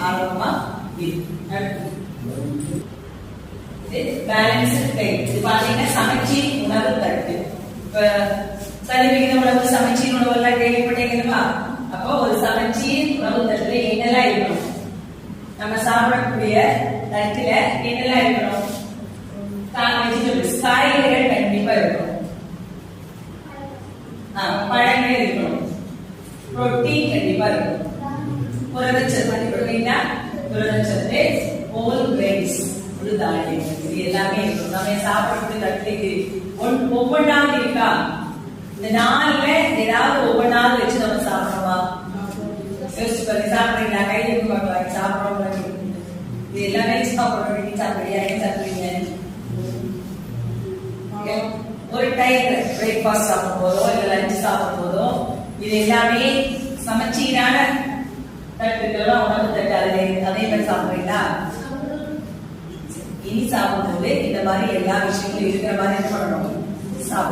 ஆர்வமா balanced diet. இது பாத்தீங்கன்னா சமச்சீர் உணவு தட்டு. இப்ப சரிவிகித உணவு சமச்சீர் உணவு எல்லாம் கேள்விப்பட்டீங்களா? அப்போ ஒரு சமச்சீர் உணவு தட்டுல என்னெல்லாம் இருக்கணும்? நம்ம சாப்பிடக்கூடிய தட்டுல என்னெல்லாம் இருக்கணும்? வெஜிடபிள்ஸ், காய்கறிகள் கண்டிப்பா இருக்கணும். பழங்கள் இருக்கணும். புரோட்டீன் கண்டிப்பா இருக்கணும். புரதச்சத்து, புரதச்சத்து, ஹோல் கிரெயின்ஸ், தானியங்கள், இது எல்லாமே இருக்கும். நம்ம சாப்பிடக்கூடிய தட்டுக்கு ஒவ்வொன்றாவது இருக்கா? இந்த நாள்ல ஏதாவது ஒவ்வொன்றாவது வச்சு நம்ம சாப்பிடணுமா? யோசிச்சு பாருங்க. சாப்பிடுறீங்களா? கை எடுத்து பார்க்கலாம். சாப்பிடணும். இது எல்லாமே சாப்பிடணும். சாப்பிடுறியா? என்ன சாப்பிடுறீங்க? ஒரு டைம் பிரேக்ஃபாஸ்ட் சாப்பிடும் போதோ இல்ல லஞ்ச் சாப்பிடும் போதோ இது எல்லாமே சமச்சீரான தட்டுகளோ உணவு தட்டு அதே மாதிரி சாப்பிடுறீங்களா? இனி சாப்பிடும்போது இந்த மாதிரி எல்லா விஷயங்களும் இருக்கிற மாதிரி என்ன பண்ணணும்?